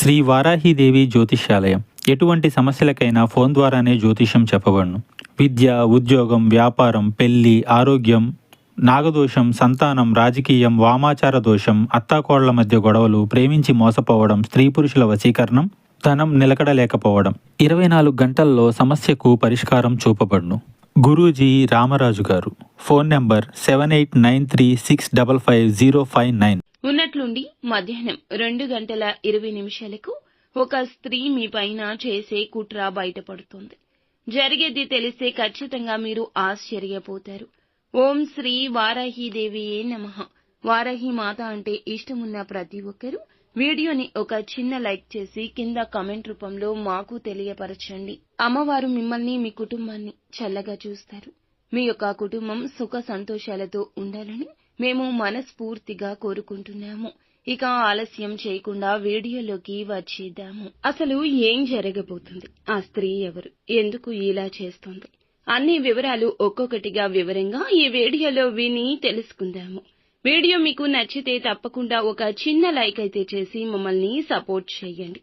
శ్రీ వారాహిదేవి జ్యోతిష్యాలయం. ఎటువంటి సమస్యలకైనా ఫోన్ ద్వారానే జ్యోతిష్యం చెప్పబడును. విద్య, ఉద్యోగం, వ్యాపారం, పెళ్లి, ఆరోగ్యం, నాగదోషం, సంతానం, రాజకీయం, వామాచార దోషం, అత్తాకోడళ్ల మధ్య గొడవలు, ప్రేమించి మోసపోవడం, స్త్రీ పురుషుల వశీకరణం, ధనం నిలకడలేకపోవడం, 24 గంటల్లో సమస్యకు పరిష్కారం చూపబడును. గురూజీ రామరాజు గారు. Phone number 7893655059. ఉన్నట్లుండి మధ్యాహ్నం 2:20 ఒక స్త్రీ మీ పైన చేసే కుట్ర బయటపడుతుంది. జరిగేది తెలిస్తే ఖచ్చితంగా మీరు ఆశ్చర్యపోతారు. ఓం శ్రీ వారాహిదేవియే నమః. వారాహి మాత అంటే ఇష్టమున్న ప్రతి ఒక్కరూ వీడియోని ఒక చిన్న లైక్ చేసి కింద కామెంట్ రూపంలో మాకు తెలియపరచండి. అమ్మవారు మిమ్మల్ని, మీ కుటుంబాన్ని చల్లగా చూస్తారు. మీ యొక్క కుటుంబం సుఖ సంతోషాలతో ఉండాలని మేము మనస్ఫూర్తిగా కోరుకుంటున్నాము. ఇక ఆలస్యం చేయకుండా వీడియోలోకి వచ్చేద్దాము. అసలు ఏం జరగబోతుంది? ఆ స్త్రీ ఎవరు? ఎందుకు ఇలా చేస్తోంది? అన్ని వివరాలు ఒక్కొక్కటిగా వివరంగా ఈ వీడియోలో విని తెలుసుకుందాము. వీడియో మీకు నచ్చితే తప్పకుండా ఒక చిన్న లైక్ అయితే చేసి మమ్మల్ని సపోర్ట్ చేయండి.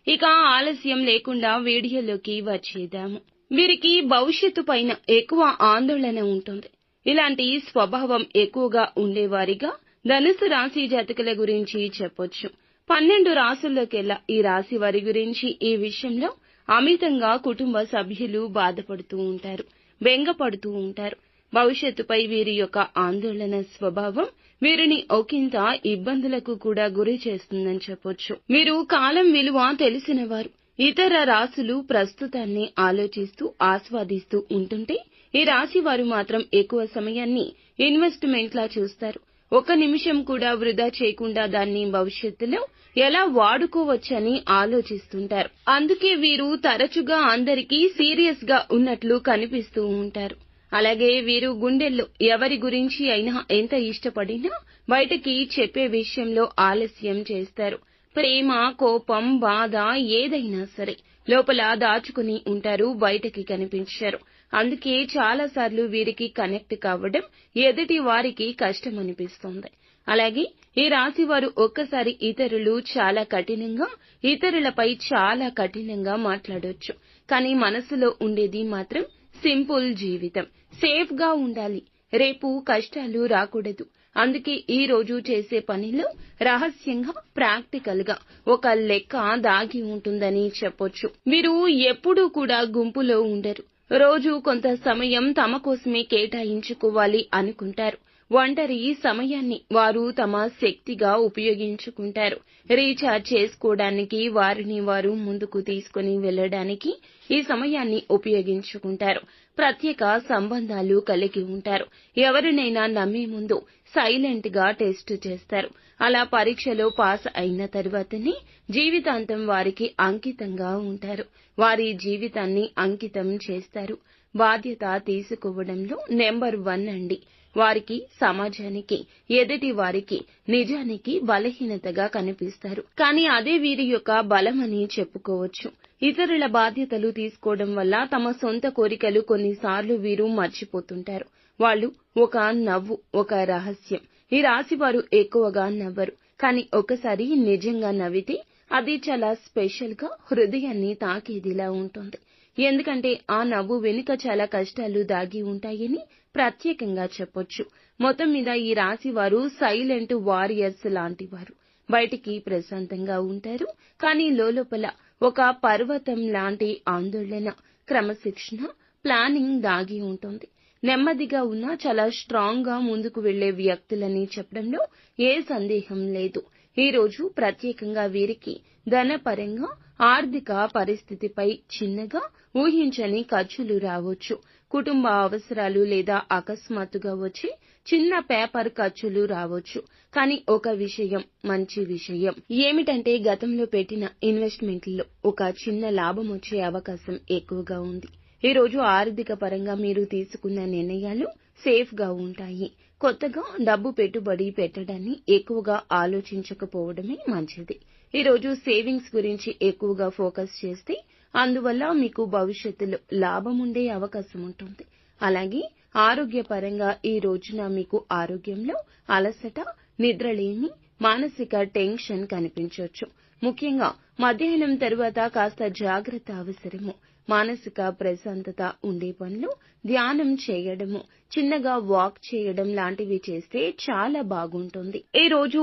ఇక ఆలస్యం లేకుండా వీడియోలోకి వచ్చేద్దాము. వీరికి భవిష్యత్తు పైన ఎక్కువ ఆందోళన ఉంటుంది. ఇలాంటి స్వభావం ఎక్కువగా ఉండేవారిగా ధనుసు రాశి జాతకుల గురించి చెప్పొచ్చు. 12 రాశుల్లోకెల్లా ఈ రాశి వారి గురించి ఈ విషయంలో అమితంగా కుటుంబ సభ్యులు బాధపడుతూ ఉంటారు, బెంగపడుతూ ఉంటారు. భవిష్యత్తుపై వీరి యొక్క ఆందోళన స్వభావం వీరిని ఒకంత ఇబ్బందులకు కూడా గురి చేస్తుందని చెప్పొచ్చు. వీరు కాలం విలువ తెలిసినవారు. ఇతర రాశులు ప్రస్తుతాన్ని ఆలోచిస్తూ ఆస్వాదిస్తూ ఉంటుంటే ఈ రాశి వారు మాత్రం ఎక్కువ సమయాన్ని ఇన్వెస్ట్మెంట్లా చూస్తారు. ఒక్క నిమిషం కూడా వృధా చేయకుండా దాన్ని భవిష్యత్తులో ఎలా వాడుకోవచ్చని ఆలోచిస్తుంటారు. అందుకే వీరు తరచుగా అందరికీ సీరియస్ గా ఉన్నట్లు కనిపిస్తూ ఉంటారు. అలాగే వీరు గుండెల్లో ఎవరి గురించి అయినా ఎంత ఇష్టపడినా బయటకి చెప్పే విషయంలో ఆలస్యం చేస్తారు. ప్రేమ, కోపం, బాధ ఏదైనా సరే లోపల దాచుకుని ఉంటారు, బయటకి కనిపించారు. అందుకే చాలా సార్లు వీరికి కనెక్ట్ కావడం ఎదుటి వారికి కష్టమనిపిస్తుంది. అలాగే ఈ రాశి వారు ఒక్కసారి ఇతరులు చాలా కఠినంగా, ఇతరులపై చాలా కఠినంగా మాట్లాడొచ్చు. కానీ మనసులో ఉండేది మాత్రం సింపుల్ జీవితం, సేఫ్ గా ఉండాలి, రేపు కష్టాలు రాకూడదు. అందుకే ఈ రోజు చేసే పనిలో రహస్యంగా, ప్రాక్టికల్ గా ఒక లెక్క దాగి ఉంటుందని చెప్పొచ్చు. వీరు ఎప్పుడూ కూడా గుంపులో ఉండరు. రోజు కొంత సమయం తమ కోసమే కేటాయించుకోవాలి అనుకుంటారు. ఒంటరి సమయాన్ని వారు తమ శక్తిగా ఉపయోగించుకుంటారు. రీఛార్జ్ చేసుకోవడానికి, వారిని వారు ముందుకు తీసుకుని వెళ్లడానికి ఈ సమయాన్ని ఉపయోగించుకుంటారు. ప్రత్యేక సంబంధాలు కలిగి ఉంటారు. ఎవరినైనా నమ్మే ముందు సైలెంట్ గా టెస్ట్ చేస్తారు. అలా పరీక్షలో పాస్ అయిన తర్వాతనే జీవితాంతం వారికి అంకితంగా ఉంటారు. వారి జీవితాన్ని అంకితం చేస్తారు. బాధ్యత తీసుకోవడంలో నెంబర్ 1 అండి. వారికి సమాజానికి, ఎదుటి వారికి నిజానికి బలహీనతగా కనిపిస్తారు. కానీ అదే వీరి యొక్క బలమని చెప్పుకోవచ్చు. ఇతరుల బాధ్యతలు తీసుకోవడం వల్ల తమ సొంత కోరికలు కొన్నిసార్లు వీరు మర్చిపోతుంటారు. వాళ్ళు ఒక నవ్వు, ఒక రహస్యం. ఈ రాశి వారు ఎక్కువగా నవ్వరు. కానీ ఒకసారి నిజంగా నవ్వితే అది చాలా స్పెషల్ గా హృదయాన్ని తాకేదిలా ఉంటుంది. ఎందుకంటే ఆ నవ్వు వెనుక చాలా కష్టాలు దాగి ఉంటాయని ప్రత్యేకంగా చెప్పొచ్చు. మొత్తం మీద ఈ రాశి వారు సైలెంట్ వారియర్స్ లాంటి వారు. బయటికి ప్రశాంతంగా ఉంటారు, కానీ లోపల ఒక పర్వతం లాంటి ఆందోళన, క్రమశిక్షణ, ప్లానింగ్ దాగి ఉంటుంది. నెమ్మదిగా ఉన్నా చాలా స్ట్రాంగ్ గా ముందుకు వెళ్లే వ్యక్తులని చెప్పడంలో ఏ సందేహం లేదు. ఈ రోజు ప్రత్యేకంగా వీరికి ధనపరంగా, ఆర్థిక పరిస్థితిపై చిన్నగా ఊహించని ఖర్చులు రావచ్చు. కుటుంబ అవసరాలు లేదా అకస్మాత్తుగా వచ్చి చిన్న పేపర్ ఖర్చులు రావచ్చు. కానీ ఒక విషయం, మంచి విషయం ఏమిటంటే గతంలో పెట్టిన ఇన్వెస్ట్మెంట్లలో ఒక చిన్న లాభం వచ్చే అవకాశం ఎక్కువగా ఉంది. ఈ రోజు ఆర్థిక పరంగా మీరు తీసుకున్న నిర్ణయాలు సేఫ్ గా ఉంటాయి. కొత్తగా డబ్బు పెట్టుబడి పెట్టడాన్ని ఎక్కువగా ఆలోచించకపోవడమే మంచిది. ఈ రోజు సేవింగ్స్ గురించి ఎక్కువగా ఫోకస్ చేస్తే అందువల్ల మీకు భవిష్యత్తులో లాభం ఉండే అవకాశం ఉంటుంది. అలాగే ఆరోగ్యపరంగా ఈ రోజున మీకు ఆరోగ్యంలో అలసట, నిద్రలేమి, మానసిక టెన్షన్ కనిపించవచ్చు. ముఖ్యంగా మధ్యాహ్నం తరువాత కాస్త జాగ్రత్త అవసరము. మానసిక ప్రశాంతత ఉండే పనులు, ధ్యానం చేయడము, చిన్నగా వాక్ చేయడం లాంటివి చేస్తే చాలా బాగుంటుంది. ఈ రోజు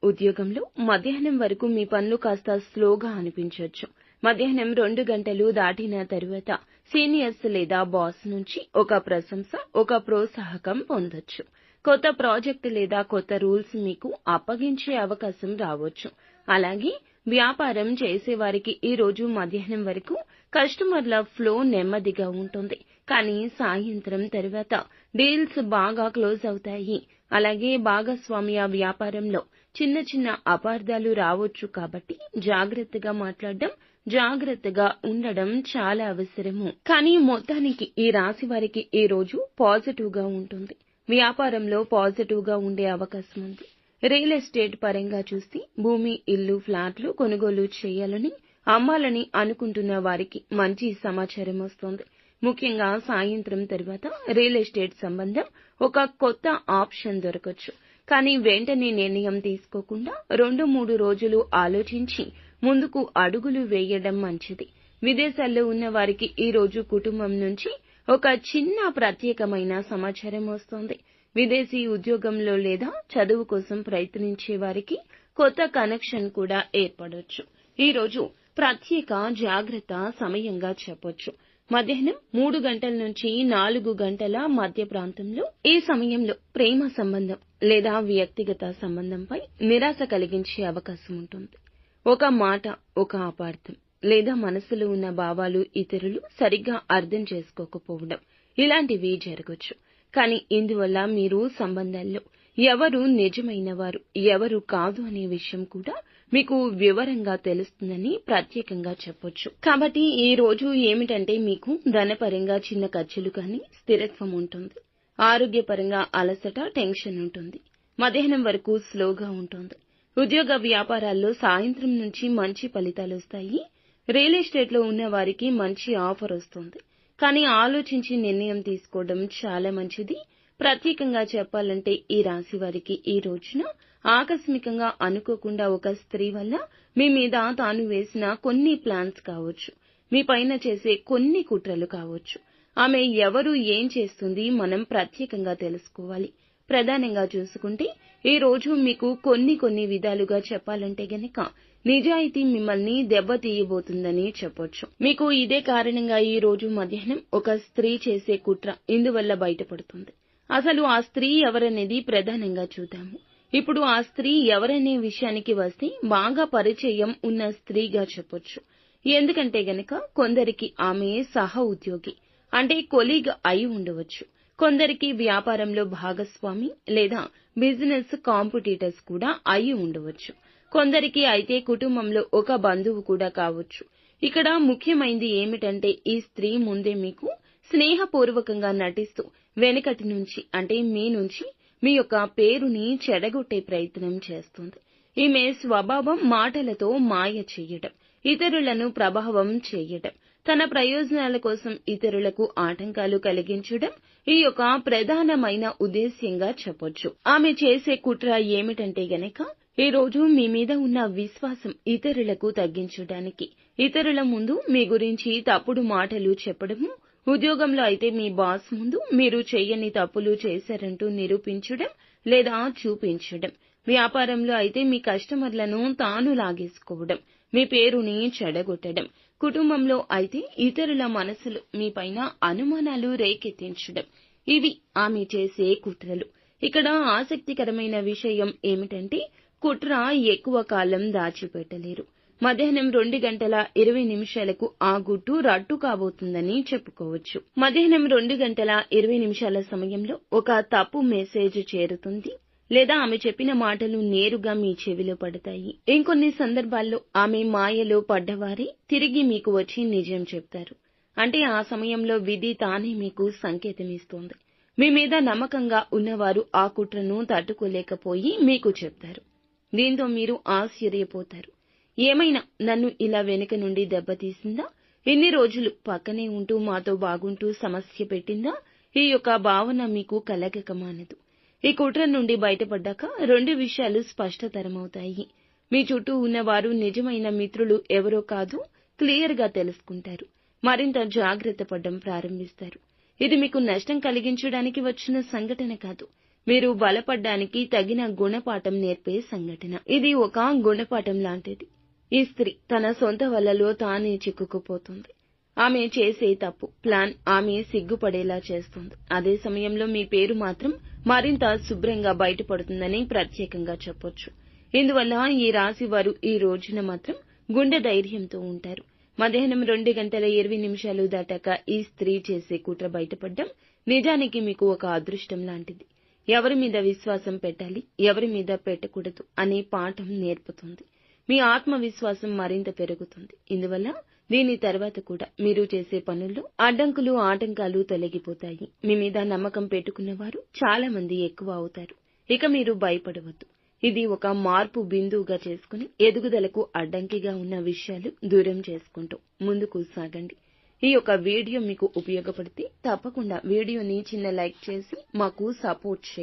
ఉద్యోగంలో మధ్యాహ్నం వరకు మీ పనులు కాస్త స్లోగా అనిపించవచ్చు. మధ్యాహ్నం 2 గంటలు దాటిన తరువాత సీనియర్స్ లేదా బాస్ నుంచి ఒక ప్రశంస, ఒక ప్రోత్సాహకం పొందొచ్చు. కొత్త ప్రాజెక్ట్ లేదా కొత్త రూల్స్ మీకు అప్పగించే అవకాశం రావచ్చు. అలాగే వ్యాపారం చేసేవారికి ఈ రోజు మధ్యాహ్నం వరకు కస్టమర్ల ఫ్లో నెమ్మదిగా ఉంటుంది. కానీ సాయంత్రం తరువాత డీల్స్ బాగా క్లోజ్ అవుతాయి. అలాగే భాగస్వామ్య వ్యాపారంలో చిన్న చిన్న అపార్థాలు రావచ్చు. కాబట్టి జాగ్రత్తగా మాట్లాడడం, జాగ్రత్తగా ఉండడం చాలా అవసరము. కానీ మొత్తానికి ఈ రాశి వారికి ఈ రోజు పాజిటివ్ గా ఉంటుంది. వ్యాపారంలో పాజిటివ్ గా ఉండే అవకాశం ఉంది. రియల్ ఎస్టేట్ పరంగా చూస్తే భూమి, ఇల్లు, ఫ్లాట్లు కొనుగోలు చేయాలని, అమ్మాలని అనుకుంటున్న వారికి మంచి సమాచారం వస్తోంది. ముఖ్యంగా సాయంత్రం తర్వాత రియల్ ఎస్టేట్ సంబంధం ఒక కొత్త ఆప్షన్ దొరకచ్చు. కానీ వెంటనే నిర్ణయం తీసుకోకుండా 2-3 రోజులు ఆలోచించి ముందుకు అడుగులు వేయడం మంచిది. విదేశాల్లో ఉన్న వారికి ఈ రోజు కుటుంబం నుంచి ఒక చిన్న ప్రత్యేకమైన సమాచారం వస్తోంది. విదేశీ ఉద్యోగంలో లేదా చదువు కోసం ప్రయత్నించే వారికి కొత్త కనెక్షన్ కూడా ఏర్పడొచ్చు. ఈ రోజు ప్రత్యేక జాగ్రత్త సమయంగా చెప్పొచ్చు. మధ్యాహ్నం 3 గంటల నుంచి 4 గంటల మధ్య ప్రాంతంలో ఈ సమయంలో ప్రేమ సంబంధం లేదా వ్యక్తిగత సంబంధంపై నిరాశ కలిగించే అవకాశం ఉంటుంది. ఒక మాట, ఒక అపార్థం లేదా మనసులో ఉన్న భావాలు ఇతరులు సరిగ్గా అర్థం చేసుకోకపోవడం ఇలాంటివి జరగొచ్చు. కానీ ఇందువల్ల మీరు సంబంధాల్లో ఎవరు నిజమైన వారు, ఎవరు కాదు అనే విషయం కూడా మీకు వివరంగా తెలుస్తుందని ప్రత్యేకంగా చెప్పొచ్చు. కాబట్టి ఈ రోజు ఏమిటంటే మీకు ధనపరంగా చిన్న ఖర్చులు కానీ స్థిరత్వం ఉంటుంది. ఆరోగ్యపరంగా అలసట, టెన్షన్ ఉంటుంది. మధ్యాహ్నం వరకు స్లోగా ఉంటుంది. ఉద్యోగ వ్యాపారాల్లో సాయంత్రం నుంచి మంచి ఫలితాలు వస్తాయి. రియల్ ఎస్టేట్ లో ఉన్న వారికి మంచి ఆఫర్ వస్తుంది. కానీ ఆలోచించి నిర్ణయం తీసుకోవడం చాలా మంచిది. ప్రత్యేకంగా చెప్పాలంటే ఈ రాశి వారికి ఈ రోజున ఆకస్మికంగా అనుకోకుండా ఒక స్త్రీ వల్ల మీ మీద తాను వేసిన కొన్ని ప్లాన్స్ కావచ్చు, మీ పైన చేసే కొన్ని కుట్రలు కావచ్చు. ఆమె ఎవరు, ఏం చేస్తుంది మనం ప్రత్యేకంగా తెలుసుకోవాలి. ప్రధానంగా చూసుకుంటే ఈ రోజు మీకు కొన్ని విధాలుగా చెప్పాలంటే గనక నిజాయితీ మిమ్మల్ని దెబ్బతీయబోతుందని చెప్పొచ్చు. మీకు ఇదే కారణంగా ఈ రోజు మధ్యాహ్నం ఒక స్త్రీ చేసే కుట్ర ఇందువల్ల బయటపడుతుంది. అసలు ఆ స్త్రీ ఎవరనేది ప్రధానంగా చూద్దాము. ఇప్పుడు ఆ స్త్రీ ఎవరనే విషయానికి వస్తే బాగా పరిచయం ఉన్న స్త్రీగా చెప్పొచ్చు. ఎందుకంటే గనక కొందరికి ఆమె సహ ఉద్యోగి అంటే కొలీగ్ అయి ఉండవచ్చు. కొందరికి వ్యాపారంలో భాగస్వామి లేదా బిజినెస్ కాంపిటీటర్స్ కూడా అయి ఉండవచ్చు. కొందరికి అయితే కుటుంబంలో ఒక బంధువు కూడా కావచ్చు. ఇక్కడ ముఖ్యమైనది ఏమిటంటే ఈ స్త్రీ ముందే మీకు స్నేహపూర్వకంగా నటిస్తూ వెనుకటి నుంచి అంటే మీ నుంచి మీ యొక్క పేరుని చెడగొట్టే ప్రయత్నం చేస్తుంది. ఈమె స్వభావం మాటలతో మాయ చెయ్యడం, ఇతరులను ప్రభావం చెయ్యడం, తన ప్రయోజనాల కోసం ఇతరులకు ఆటంకాలు కలిగించడం ఈ యొక్క ప్రధానమైన ఉద్దేశ్యంగా చెప్పొచ్చు. ఆమె చేసే కుట్ర ఏమిటంటే గనక ఈ రోజు మీ మీద ఉన్న విశ్వాసం ఇతరులకు తగ్గించడానికి, ఇతరుల ముందు మీ గురించి తప్పుడు మాటలు చెప్పడము, ఉద్యోగంలో అయితే మీ బాస్ ముందు మీరు చెయ్యని తప్పులు చేశారంటూ నిరూపించడం లేదా చూపించడం, వ్యాపారంలో అయితే మీ కస్టమర్లను తాను లాగేసుకోవడం, మీ పేరుని చెడగొట్టడం, కుటుంబంలో అయితే ఇతరుల మనసులు మీపైన అనుమానాలు రేకెత్తించడం ఇవి ఆమె చేసే కుట్రలు. ఇక్కడ ఆసక్తికరమైన విషయం ఏమిటంటే కుట్ర ఎక్కువ కాలం దాచిపెట్టలేరు. మధ్యాహ్నం 2 గంటల 20 నిమిషాలకు ఆ గుట్టు రట్టు కాబోతుందని చెప్పుకోవచ్చు. మధ్యాహ్నం 2 గంటల 20 నిమిషాల సమయంలో ఒక తప్పు మెసేజ్ చేరుతుంది లేదా ఆమె చెప్పిన మాటలు నేరుగా మీ చెవిలో పడతాయి. ఇంకొన్ని సందర్భాల్లో ఆమె మాయలో పడ్డవారే తిరిగి మీకు వచ్చి నిజం చెప్తారు. అంటే ఆ సమయంలో విధి తానే మీకు సంకేతం ఇస్తోంది. మీ మీద నమ్మకంగా ఉన్నవారు ఆ కుట్రను తట్టుకోలేకపోయి మీకు చెప్తారు. దీంతో మీరు ఆశ్చర్యపోతారు. ఏమైనా నన్ను ఇలా వెనుక నుండి దెబ్బతీసిందా, ఇన్ని రోజులు పక్కనే ఉంటూ మాతో బాగుంటూ సమస్య పెట్టిందా, ఈ యొక్క భావన మీకు కలగక మానదు. ఈ కుట్ర నుండి బయటపడ్డాక 2 విషయాలు స్పష్టతరమవుతాయి. మీ చుట్టూ ఉన్నవారు నిజమైన మిత్రులు ఎవరో కాదు క్లియర్ గా తెలుసుకుంటారు. మరింత జాగ్రత్త పడడం ప్రారంభిస్తారు. ఇది మీకు నష్టం కలిగించడానికి వచ్చిన సంఘటన కాదు, మీరు బలపడ్డానికి తగిన గుణపాఠం నేర్పే సంఘటన. ఇది ఒక గుణపాఠం లాంటిది. ఈ స్త్రీ తన సొంత వలలో తానే చిక్కుకుపోతుంది. ఆమె చేసే తప్పు ప్లాన్ ఆమె సిగ్గుపడేలా చేస్తుంది. అదే సమయంలో మీ పేరు మాత్రం మరింత శుభ్రంగా బయటపడుతుందని ప్రత్యేకంగా చెప్పొచ్చు. ఇందువల్ల ఈ రాశి వారు ఈ రోజున మాత్రం గుండె ధైర్యంతో ఉంటారు. మధ్యాహ్నం 2:20 దాటాక ఈ స్త్రీ చేసే కుట్ర బయటపడడం నిజానికి మీకు ఒక అదృష్టం లాంటిది. ఎవరి మీద విశ్వాసం పెట్టాలి, ఎవరి మీద పెట్టకూడదు అనే పాఠం నేర్పుతుంది. మీ ఆత్మవిశ్వాసం మరింత పెరుగుతుంది. ఇందువల్ల దీని తర్వాత కూడా మీరు చేసే పనుల్లో అడ్డంకులు ఆటంకాలు తొలగిపోతాయి. మీ మీద నమ్మకం పెట్టుకున్నవారు చాలా మంది ఎక్కువ అవుతారు. ఇక మీరు భయపడవద్దు. ఇది ఒక మార్పు బిందువుగా చేసుకుని ఎదుగుదలకు అడ్డంకిగా ఉన్న విషయాలు దూరం చేసుకుంటూ ముందుకు సాగండి. ఈ యొక్క వీడియో మీకు ఉపయోగపడితే తప్పకుండా వీడియోని చిన్న లైక్ చేసి మాకు సపోర్ట్ చేయండి.